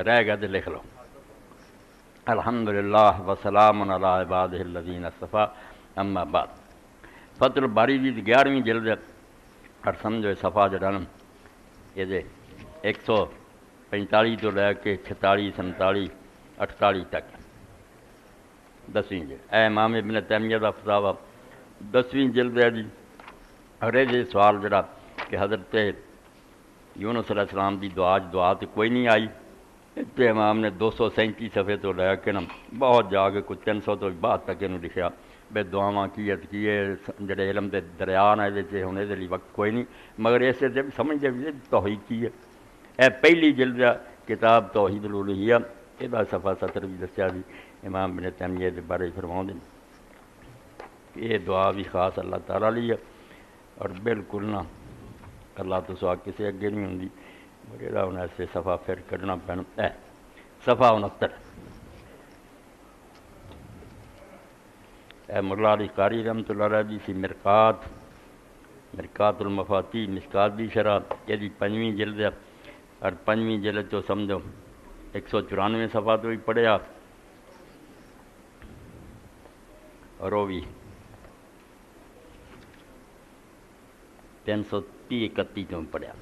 رہ گیا تو لکھ لو. الحمدللہ وسلام علی عبادہ الذین اصطفیٰ اما بعد. فتح الباری دی 11ویں جلد اور سمجھو صفحہ جڑا نا یہ 145 تو لے کے 46 47 48 تک 10ویں جلد. اے امام ابن تیمیہ دا فتاوا 10ویں جلد ہے جی. اور یہ سوال جڑا کہ حضرت یونس علیہ السلام دی دعا تو کوئی نہیں آئی. تے امام نے 237 صفحے تو لے کے نا بہت جا کے کچھ 300 تو بعد تک یہ لکھا بے دعاواں کیے جڑے علم دے دریا نے یہ ہوں یہ وقت کوئی نہیں مگر اسے جب سمجھتے بھی توحید کی ہے. اے پہلی جلد کتاب توحید الالوہیا یہ صفحہ 70 بھی دسیا جی. امام ابن تیمیہ کے بارے فرماؤں دیں کہ یہ دعا بھی خاص اللہ تعالیٰ لی ہے اور بالکل نہ اللہ تو سوا کسی اگے نہیں ہوں. مگر انہیں ایسے صفحہ پھر کھڑنا پینا ہے. صفحہ 69 اے مولا علی قاری رحمۃ اللہ علیہ جی سی مرقاۃ المفاتح مشکات دی شرح یہ 5ویں جلد ہے. اور 5ویں جلد تو سمجھو 194 صفحہ تو بھی پڑھیا اور وہ بھی 330 31 تو پڑھیا.